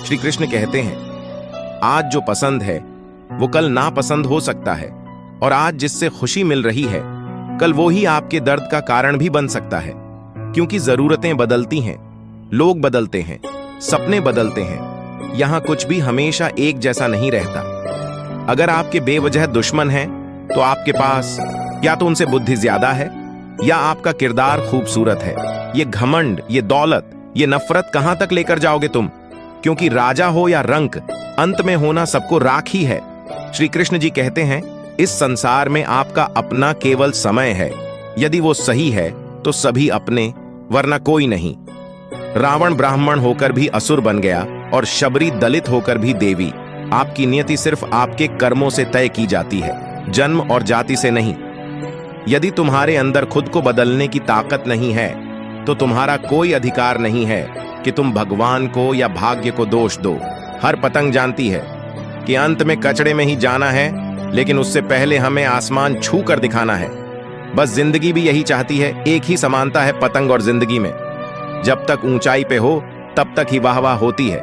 श्री कृष्ण कहते हैं, आज जो पसंद है वो कल नापसंद हो सकता है, और आज जिससे खुशी मिल रही है कल वो ही आपके दर्द का कारण भी बन सकता है। क्योंकि जरूरतें बदलती हैं, लोग बदलते हैं, सपने बदलते हैं, यहां कुछ भी हमेशा एक जैसा नहीं रहता। अगर आपके बेवजह दुश्मन हैं तो आपके पास या तो उनसे बुद्धि ज्यादा है या आपका किरदार खूबसूरत है। ये घमंड, ये दौलत, ये नफरत कहां तक लेकर जाओगे तुम? क्योंकि राजा हो या रंक, अंत में होना सबको राख ही है। श्री कृष्ण जी कहते हैं, इस संसार में आपका अपना केवल समय है। यदि वो सही है तो सभी अपने, वरना कोई नहीं। रावण ब्राह्मण होकर भी असुर बन गया और शबरी दलित होकर भी देवी। आपकी नियति सिर्फ आपके कर्मों से तय की जाती है, जन्म और जाति से नहीं। यदि तुम्हारे अंदर खुद को बदलने की ताकत नहीं है तो तुम्हारा कोई अधिकार नहीं है कि तुम भगवान को या भाग्य को दोष दो। हर पतंग जानती है कि अंत में कचड़े में ही जाना है, लेकिन उससे पहले हमें आसमान छू कर दिखाना है। बस जिंदगी भी यही चाहती है। एक ही समानता है पतंग और जिंदगी में, जब तक ऊंचाई पे हो तब तक ही वाहवाह होती है।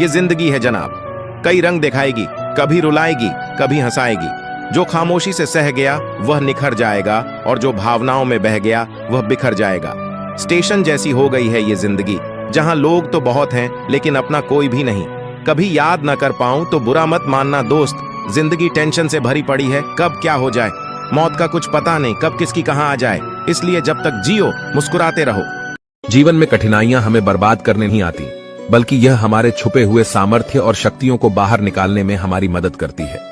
ये जिंदगी है जनाब, कई रंग दिखाएगी, कभी रुलाएगी, कभी हंसाएगी। जो खामोशी से सह गया वह निखर जाएगा, और जो भावनाओं में बह गया वह बिखर जाएगा। स्टेशन जैसी हो गई है ये जिंदगी, जहां लोग तो बहुत हैं लेकिन अपना कोई भी नहीं। कभी याद न कर पाऊं तो बुरा मत मानना दोस्त, जिंदगी टेंशन से भरी पड़ी है। कब क्या हो जाए मौत का कुछ पता नहीं, कब किसकी कहां आ जाए। इसलिए जब तक जियो मुस्कुराते रहो। जीवन में कठिनाइयां हमें बर्बाद करने नहीं आती, बल्कि यह हमारे छुपे हुए सामर्थ्य और शक्तियों को बाहर निकालने में हमारी मदद करती है।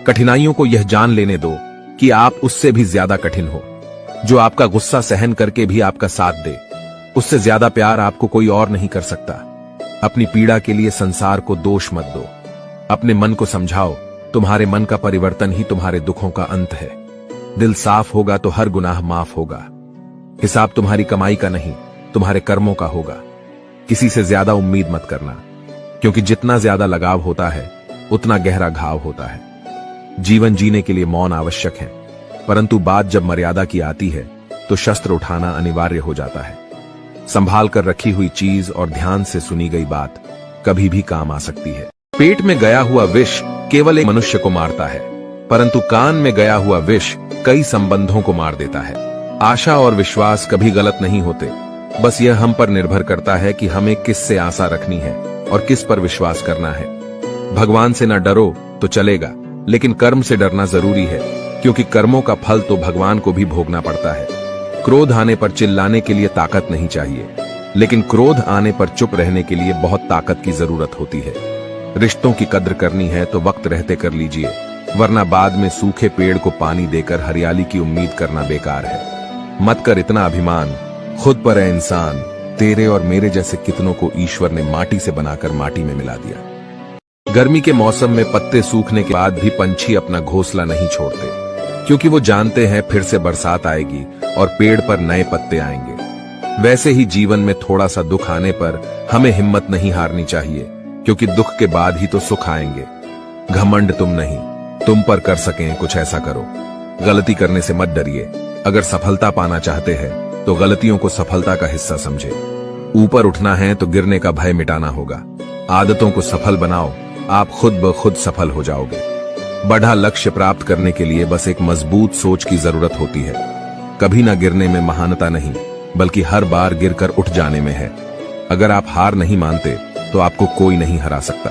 कठिनाइयों को यह जान लेने दो कि आप उससे भी ज्यादा कठिन हो। जो आपका गुस्सा सहन करके भी आपका साथ दे, उससे ज्यादा प्यार आपको कोई और नहीं कर सकता। अपनी पीड़ा के लिए संसार को दोष मत दो। अपने मन को समझाओ, तुम्हारे मन का परिवर्तन ही तुम्हारे दुखों का अंत है। दिल साफ होगा तो हर गुनाह माफ होगा। हिसाब तुम्हारी कमाई का नहीं, तुम्हारे कर्मों का होगा। किसी से ज्यादा उम्मीद मत करना, क्योंकि जितना ज्यादा लगाव होता है उतना गहरा घाव होता है। जीवन जीने के लिए मौन आवश्यक है, परंतु बात जब मर्यादा की आती है तो शस्त्र उठाना अनिवार्य हो जाता है। संभाल कर रखी हुई चीज और ध्यान से सुनी गई बात कभी भी काम आ सकती है। पेट में गया हुआ विष केवल एक मनुष्य को मारता है, परंतु कान में गया हुआ विष कई संबंधों को मार देता है। आशा और विश्वास कभी गलत नहीं होते, बस यह हम पर निर्भर करता है कि हमें किस से आशा रखनी है और किस पर विश्वास करना है। भगवान से न डरो तो चलेगा, लेकिन कर्म से डरना जरूरी है, क्योंकि कर्मों का फल तो भगवान को भी भोगना पड़ता है। क्रोध आने पर चिल्लाने के लिए ताकत नहीं चाहिए, लेकिन क्रोध आने पर चुप रहने के लिए बहुत ताकत की जरूरत होती है। रिश्तों की कद्र करनी है तो वक्त रहते कर लीजिए, वरना बाद में सूखे पेड़ को पानी देकर हरियाली की उम्मीद करना बेकार है। मत कर इतना अभिमान, खुद पर है इंसान। तेरे और मेरे जैसे कितनों को ईश्वर ने माटी से बनाकर माटी में मिला दिया। गर्मी के मौसम में पत्ते सूखने के बाद भी पंछी अपना घोंसला नहीं छोड़ते, क्योंकि वो जानते हैं फिर से बरसात आएगी और पेड़ पर नए पत्ते आएंगे। वैसे ही जीवन में थोड़ा सा दुख आने पर हमें हिम्मत नहीं हारनी चाहिए, क्योंकि दुख के बाद ही तो सुख आएंगे। घमंड तुम नहीं, तुम पर कर सकें कुछ ऐसा करो। गलती करने से मत डरिए। अगर सफलता पाना चाहते हैं तो गलतियों को सफलता का हिस्सा समझे। ऊपर उठना है तो गिरने का भय मिटाना होगा। आदतों को सफल बनाओ, आप खुद ब खुद सफल हो जाओगे। बड़ा लक्ष्य प्राप्त करने के लिए बस एक मजबूत सोच की जरूरत होती है। कभी ना गिरने में महानता नहीं, बल्कि हर बार गिरकर उठ जाने में है। अगर आप हार नहीं मानते तो आपको कोई नहीं हरा सकता।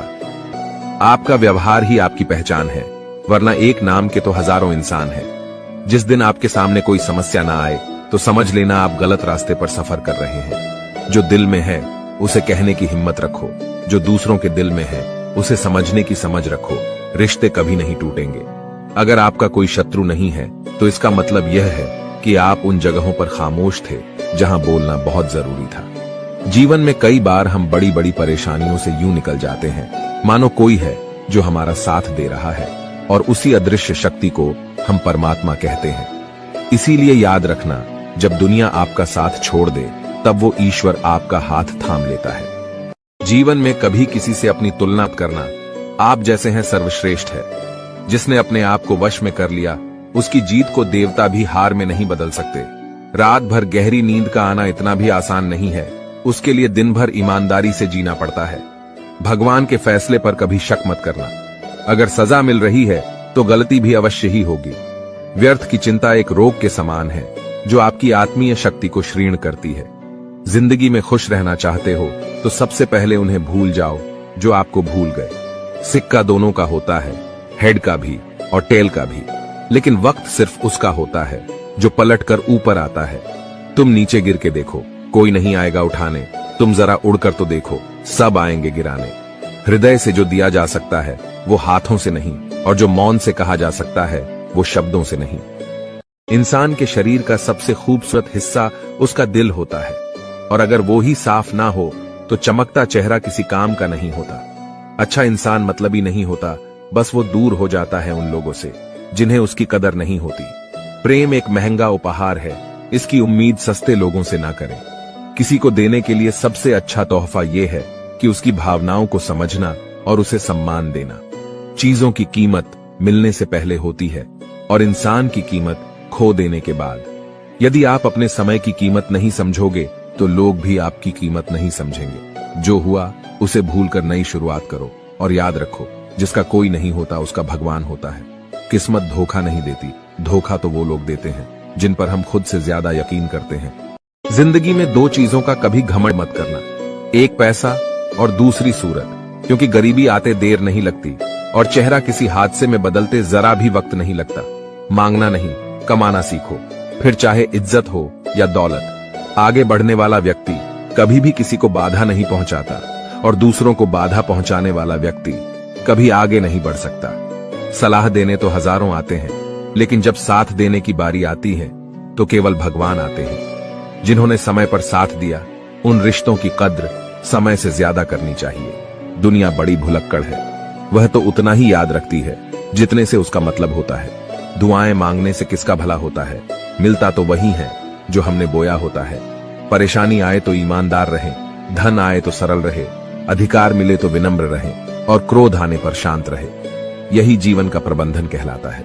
आपका व्यवहार ही आपकी पहचान है, वरना एक नाम के तो हजारों इंसान हैं। जिस दिन आपके सामने कोई समस्या ना आए तो समझ लेना आप गलत रास्ते पर सफर कर रहे हैं। जो दिल में है उसे कहने की हिम्मत रखो, जो दूसरों के दिल में है उसे समझने की समझ रखो। रिश्ते कभी नहीं टूटेंगे। अगर आपका कोई शत्रु नहीं है तो इसका मतलब यह है कि आप उन जगहों पर खामोश थे जहां बोलना बहुत जरूरी था। जीवन में कई बार हम बड़ी बड़ी परेशानियों से यूं निकल जाते हैं मानो कोई है जो हमारा साथ दे रहा है, और उसी अदृश्य शक्ति को हम परमात्मा कहते हैं। इसीलिए याद रखना, जब दुनिया आपका साथ छोड़ दे तब वो ईश्वर आपका हाथ थाम लेता है। जीवन में कभी किसी से अपनी तुलना मत करना। आप जैसे हैं सर्वश्रेष्ठ है। जिसने अपने आप को वश में कर लिया उसकी जीत को देवता भी हार में नहीं बदल सकते। रात भर गहरी नींद का आना इतना भी आसान नहीं है, उसके लिए दिन भर ईमानदारी से जीना पड़ता है। भगवान के फैसले पर कभी शक मत करना। अगर सजा मिल रही है तो गलती भी अवश्य ही होगी। व्यर्थ की चिंता एक रोग के समान है जो आपकी आत्मीय शक्ति को क्षीण करती है। जिंदगी में खुश रहना चाहते हो तो सबसे पहले उन्हें भूल जाओ जो आपको भूल गए। सिक्का दोनों का होता है, हेड का भी और टेल का भी, लेकिन वक्त सिर्फ उसका होता है जो पलट कर ऊपर आता है। तुम नीचे गिर के देखो, कोई नहीं आएगा उठाने। तुम जरा उड़कर तो देखो, सब आएंगे गिराने। हृदय से जो दिया जा सकता है वो हाथों से नहीं, और जो मौन से कहा जा सकता है वो शब्दों से नहीं। इंसान के शरीर का सबसे खूबसूरत हिस्सा उसका दिल होता है, और अगर वो ही साफ ना हो तो चमकता चेहरा किसी काम का नहीं होता। अच्छा इंसान मतलबी नहीं होता, बस वो दूर हो जाता है उन लोगों से जिन्हें उसकी कदर नहीं होती। प्रेम एक महंगा उपहार है, इसकी उम्मीद सस्ते लोगों से ना करें। किसी को देने के लिए सबसे अच्छा तोहफा यह है कि उसकी भावनाओं को समझना और उसे सम्मान देना। चीजों की कीमत मिलने से पहले होती है और इंसान की कीमत खो देने के बाद। यदि आप अपने समय की कीमत नहीं समझोगे तो लोग भी आपकी कीमत नहीं समझेंगे। जो हुआ उसे भूलकर नई शुरुआत करो, और याद रखो जिसका कोई नहीं होता उसका भगवान होता है। किस्मत धोखा नहीं देती, धोखा तो वो लोग देते हैं जिन पर हम खुद से ज्यादा यकीन करते हैं। जिंदगी में दो चीजों का कभी घमंड मत करना, एक पैसा और दूसरी सूरत, क्योंकि गरीबी आते देर नहीं लगती और चेहरा किसी हादसे में बदलते जरा भी वक्त नहीं लगता। मांगना नहीं, कमाना सीखो, फिर चाहे इज्जत हो या दौलत। आगे बढ़ने वाला व्यक्ति कभी भी किसी को बाधा नहीं पहुंचाता, और दूसरों को बाधा पहुंचाने वाला व्यक्ति कभी आगे नहीं बढ़ सकता। सलाह देने तो हजारों आते हैं, लेकिन जब साथ देने की बारी आती है तो केवल भगवान आते हैं। जिन्होंने समय पर साथ दिया उन रिश्तों की कद्र समय से ज्यादा करनी चाहिए। दुनिया बड़ी भुलक्कड़ है, वह तो उतना ही याद रखती है जितने से उसका मतलब होता है। दुआएं मांगने से किसका भला होता है, मिलता तो वही है जो हमने बोया होता है। परेशानी आए तो ईमानदार रहें, धन आए तो सरल रहे, अधिकार मिले तो विनम्र रहें, और क्रोध आने पर शांत रहे। यही जीवन का प्रबंधन कहलाता है।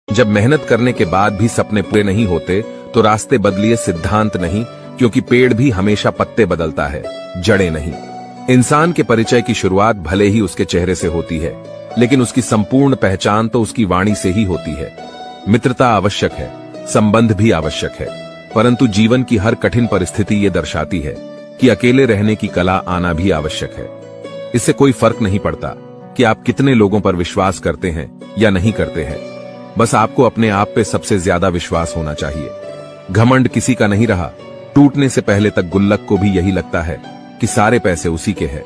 जब मेहनत करने के बाद भी सपने पूरे नहीं होते तो रास्ते बदलिए, सिद्धांत नहीं, क्योंकि पेड़ भी हमेशा पत्ते बदलता है, जड़ें नहीं। इंसान के परिचय की शुरुआत भले ही उसके चेहरे से होती है, लेकिन उसकी संपूर्ण पहचान तो उसकी वाणी से ही होती है। मित्रता आवश्यक है, संबंध भी आवश्यक है, परंतु जीवन की हर कठिन परिस्थिति ये दर्शाती है कि अकेले रहने की कला आना भी आवश्यक है। इससे कोई फर्क नहीं पड़ता कि आप कितने लोगों पर विश्वास करते हैं या नहीं करते हैं, बस आपको अपने आप पे सबसे ज्यादा विश्वास होना चाहिए। घमंड किसी का नहीं रहा, टूटने से पहले तक गुल्लक को भी यही लगता है कि सारे पैसे उसी के हैं।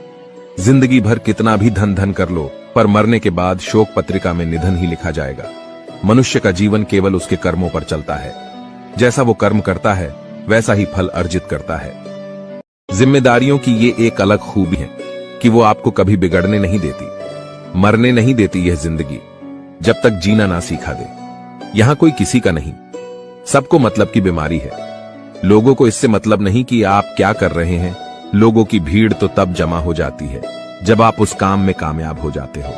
जिंदगी भर कितना भी धन धन कर लो, पर मरने के बाद शोक पत्रिका में निधन ही लिखा जाएगा। मनुष्य का जीवन केवल उसके कर्मों पर चलता है। जैसा वो कर्म करता है वैसा ही फल अर्जित करता है। जिम्मेदारियों की ये एक अलग खूबी है कि वो आपको कभी बिगड़ने नहीं देती, मरने नहीं देती। यह जिंदगी जब तक जीना ना सिखा दे। यहां कोई किसी का नहीं, सबको मतलब की बीमारी है। लोगों को इससे मतलब नहीं कि आप क्या कर रहे हैं। लोगों की भीड़ तो तब जमा हो जाती है जब आप उस काम में कामयाब हो जाते हो।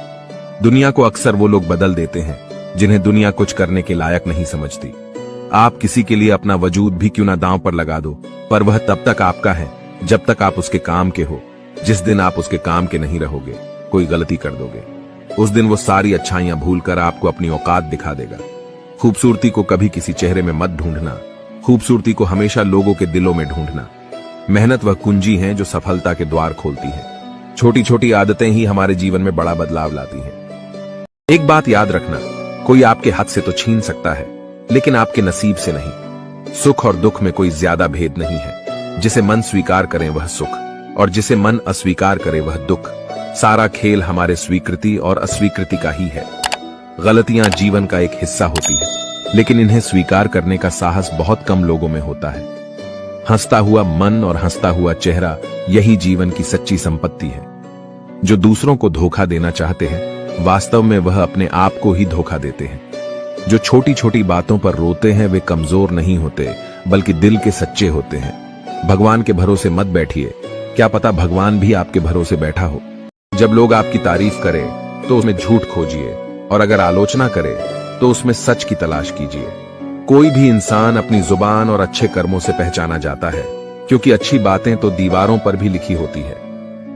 दुनिया को अक्सर वो लोग बदल देते हैं जिन्हें दुनिया कुछ करने के लायक नहीं समझती। आप किसी के लिए अपना वजूद भी क्यों ना दांव पर लगा दो, पर वह तब तक आपका है जब तक आप उसके काम के हो। जिस दिन आप उसके काम के नहीं रहोगे, कोई गलती कर दोगे, उस दिन वो सारी अच्छाइयां भूलकर आपको अपनी औकात दिखा देगा। खूबसूरती को कभी किसी चेहरे में मत ढूंढना, खूबसूरती को हमेशा लोगों के दिलों में ढूंढना। मेहनत वह कुंजी है जो सफलता के द्वार खोलती है। छोटी छोटी आदतें ही हमारे जीवन में बड़ा बदलाव लाती हैं। एक बात याद रखना, कोई आपके हाथ से तो छीन सकता है, लेकिन आपके नसीब से नहीं। सुख और दुख में कोई ज्यादा भेद नहीं है। जिसे मन स्वीकार करे वह सुख, और जिसे मन अस्वीकार करे वह दुख। सारा खेल हमारे स्वीकृति और अस्वीकृति का ही है। गलतियां जीवन का एक हिस्सा होती है, लेकिन इन्हें स्वीकार करने का साहस बहुत कम लोगों में होता है। हंसता हुआ मन और हंसता हुआ चेहरा, यही जीवन की सच्ची संपत्ति है। जो दूसरों को धोखा देना चाहते हैं, वास्तव में वह अपने आप को ही धोखा देते हैं। जो छोटी छोटी बातों पर रोते हैं वे कमजोर नहीं होते, बल्कि दिल के सच्चे होते हैं। भगवान के भरोसे मत बैठिए, क्या पता भगवान भी आपके भरोसे बैठा हो। जब लोग आपकी तारीफ करें तो उसमें झूठ खोजिए, और अगर आलोचना करे तो उसमें सच की तलाश कीजिए। कोई भी इंसान अपनी जुबान और अच्छे कर्मों से पहचाना जाता है, क्योंकि अच्छी बातें तो दीवारों पर भी लिखी होती है।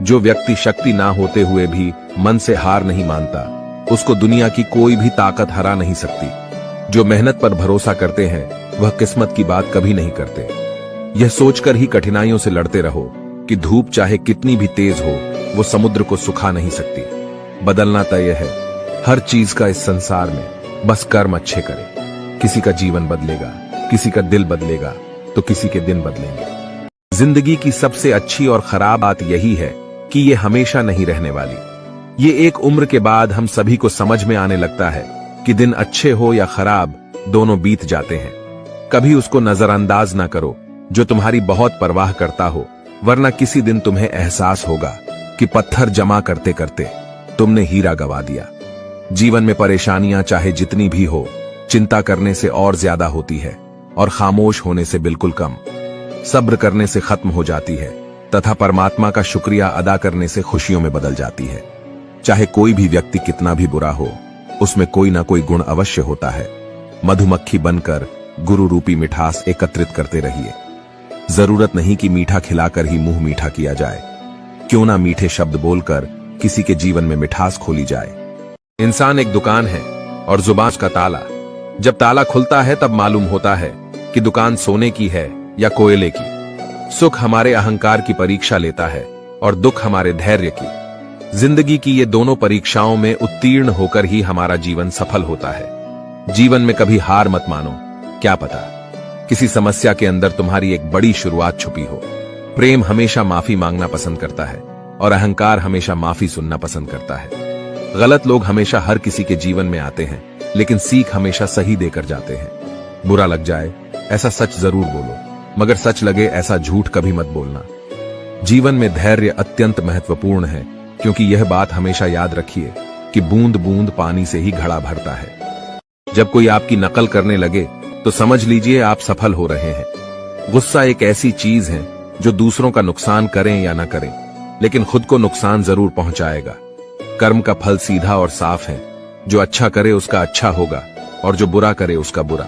जो व्यक्ति शक्ति ना होते हुए भी मन से हार नहीं मानता, उसको दुनिया की कोई भी ताकत हरा नहीं सकती। जो मेहनत पर भरोसा करते हैं वह किस्मत की बात कभी नहीं करते। यह सोचकर ही कठिनाइयों से लड़ते रहो कि धूप चाहे कितनी भी तेज हो, वो समुद्र को सुखा नहीं सकती। बदलना तय है हर चीज का इस संसार में, बस कर्म अच्छे करें। किसी का जीवन बदलेगा, किसी का दिल बदलेगा, तो किसी के दिन बदलेंगे। जिंदगी की सबसे अच्छी और खराब बात यही है कि ये हमेशा नहीं रहने वाली। ये एक उम्र के बाद हम सभी को समझ में आने लगता है कि दिन अच्छे हो या खराब, दोनों बीत जाते हैं। कभी उसको नजरअंदाज ना करो जो तुम्हारी बहुत परवाह करता हो, वरना किसी दिन तुम्हें एहसास होगा कि पत्थर जमा करते करते तुमने हीरा गवा दिया। जीवन में परेशानियां चाहे जितनी भी हो, चिंता करने से और ज्यादा होती है और खामोश होने से बिल्कुल कम। सब्र करने से खत्म हो जाती है तथा परमात्मा का शुक्रिया अदा करने से खुशियों में बदल जाती है। चाहे कोई भी व्यक्ति कितना भी बुरा हो, उसमें कोई ना कोई गुण अवश्य होता है। मधुमक्खी बनकर गुरु रूपी मिठास एकत्रित करते रहिए। जरूरत नहीं कि मीठा खिलाकर ही मुंह मीठा किया जाए। क्यों ना मीठे शब्द बोलकर किसी के जीवन में मिठास खोली जाए। इंसान एक दुकान है और जुबान का ताला। जब ताला खुलता है तब मालूम होता है कि दुकान सोने की है या कोयले की। सुख हमारे अहंकार की परीक्षा लेता है और दुख हमारे धैर्य की। जिंदगी की ये दोनों परीक्षाओं में उत्तीर्ण होकर ही हमारा जीवन सफल होता है। जीवन में कभी हार मत मानो, क्या पता किसी समस्या के अंदर तुम्हारी एक बड़ी शुरुआत छुपी हो। प्रेम हमेशा माफी मांगना पसंद करता है और अहंकार हमेशा माफी सुनना पसंद करता है। गलत लोग हमेशा हर किसी के जीवन में आते हैं, लेकिन सीख हमेशा सही देकर जाते हैं। बुरा लग जाए ऐसा सच जरूर बोलो, मगर सच लगे ऐसा झूठ कभी मत बोलना। जीवन में धैर्य अत्यंत महत्वपूर्ण है, क्योंकि यह बात हमेशा याद रखिए कि बूंद बूंद पानी से ही घड़ा भरता है। जब कोई आपकी नकल करने लगे तो समझ लीजिए आप सफल हो रहे हैं। गुस्सा एक ऐसी चीज है जो दूसरों का नुकसान करें या न करें, लेकिन खुद को नुकसान जरूर पहुंचाएगा। कर्म का फल सीधा और साफ है। जो अच्छा करे उसका अच्छा होगा और जो बुरा करे उसका बुरा।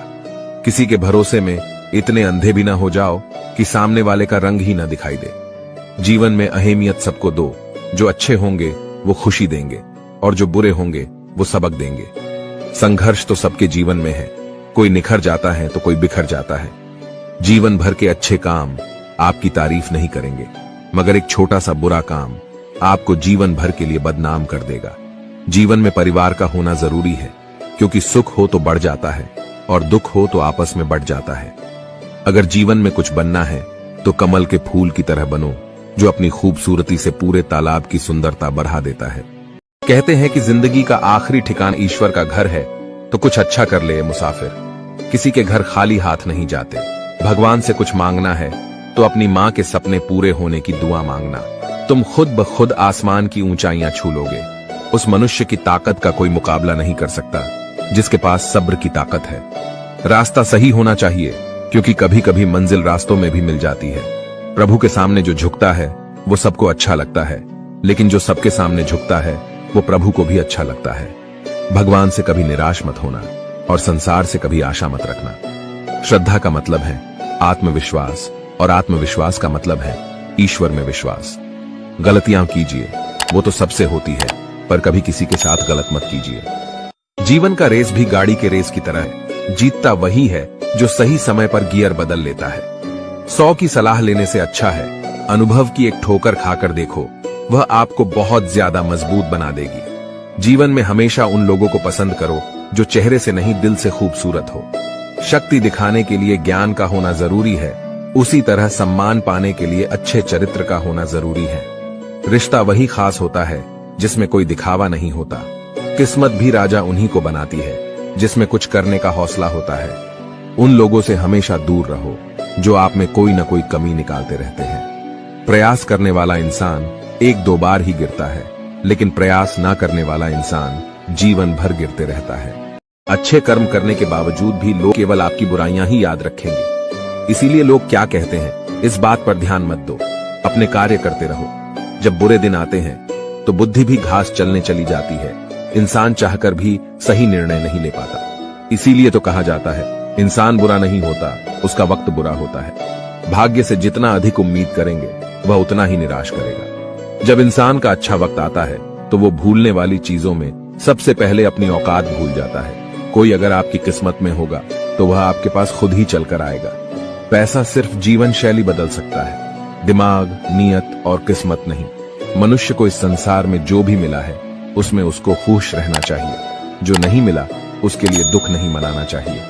किसी के भरोसे में इतने अंधे भी ना हो जाओ कि सामने वाले का रंग ही ना दिखाई दे। जीवन में अहमियत सबको दो। जो अच्छे होंगे वो खुशी देंगे और जो बुरे होंगे वो सबक देंगे। संघर्ष तो सबके जीवन में है। कोई निखर जाता है तो कोई बिखर जाता है। जीवन भर के अच्छे काम आपकी तारीफ नहीं करेंगे, मगर एक छोटा सा बुरा काम आपको जीवन भर के लिए बदनाम कर देगा। जीवन में परिवार का होना जरूरी है, क्योंकि सुख हो तो बढ़ जाता है और दुख हो तो आपस में बढ़ जाता है। अगर जीवन में कुछ बनना है तो कमल के फूल की तरह बनो, जो अपनी खूबसूरती से पूरे तालाब की सुंदरता बढ़ा देता है। कहते हैं कि जिंदगी का आखिरी ठिकाना ईश्वर का घर है, तो कुछ अच्छा कर ले मुसाफिर। किसी के घर खाली हाथ नहीं जाते। भगवान से कुछ मांगना है तो अपनी माँ के सपने पूरे होने की दुआ मांगना। तुम खुद ब खुद आसमान की ऊंचाइयां छू लोगे। उस मनुष्य की ताकत का कोई मुकाबला नहीं कर सकता जिसके पास सब्र की ताकत है। रास्ता सही होना चाहिए, क्योंकि कभी कभी मंजिल रास्तों में भी मिल जाती है। प्रभु के सामने जो झुकता है वो सबको अच्छा लगता है, लेकिन जो सबके सामने झुकता है वो प्रभु को भी अच्छा लगता है। भगवान से कभी निराश मत होना और संसार से कभी आशा मत रखना। श्रद्धा का मतलब है आत्मविश्वास और आत्मविश्वास का मतलब है ईश्वर में विश्वास। गलतियां कीजिए, वो तो सबसे होती है, पर कभी किसी के साथ गलत मत कीजिए। जीवन का रेस भी गाड़ी के रेस की तरह है। जीतता वही है जो सही समय पर गियर बदल लेता है। 100 की सलाह लेने से अच्छा है अनुभव की एक ठोकर खाकर देखो, वह आपको बहुत ज्यादा मजबूत बना देगी। जीवन में हमेशा उन लोगों को पसंद करो जो चेहरे से नहीं दिल से खूबसूरत हो। शक्ति दिखाने के लिए ज्ञान का होना जरूरी है, उसी तरह सम्मान पाने के लिए अच्छे चरित्र का होना जरूरी है। रिश्ता वही खास होता है जिसमें कोई दिखावा नहीं होता। किस्मत भी राजा उन्हीं को बनाती है जिसमें कुछ करने का हौसला होता है। उन लोगों से हमेशा दूर रहो जो आप में कोई न कोई कमी निकालते रहते हैं। प्रयास करने वाला इंसान 1-2 बार ही गिरता है, लेकिन प्रयास ना करने वाला इंसान जीवन भर गिरते रहता है। अच्छे कर्म करने के बावजूद भी लोग केवल आपकी बुराइयां ही याद रखेंगे। इसीलिए लोग क्या कहते हैं इस बात पर ध्यान मत दो, अपने कार्य करते रहो। जब बुरे दिन आते हैं तो बुद्धि भी घास चलने चली जाती है। इंसान चाहकर भी सही निर्णय नहीं ले पाता। इसीलिए तो कहा जाता है इंसान बुरा नहीं होता, उसका वक्त बुरा होता है। भाग्य से जितना अधिक उम्मीद करेंगे वह उतना ही निराश करेगा। जब इंसान का अच्छा वक्त आता है तो वो भूलने वाली चीजों में सबसे पहले अपनी औकात भूल जाता है। कोई अगर आपकी किस्मत में होगा तो वह आपके पास खुद ही चलकर आएगा। पैसा सिर्फ जीवन शैली बदल सकता है, दिमाग, नियत और किस्मत नहीं। मनुष्य को इस संसार में जो भी मिला है उसमें उसको खुश रहना चाहिए। जो नहीं मिला उसके लिए दुख नहीं मनाना चाहिए।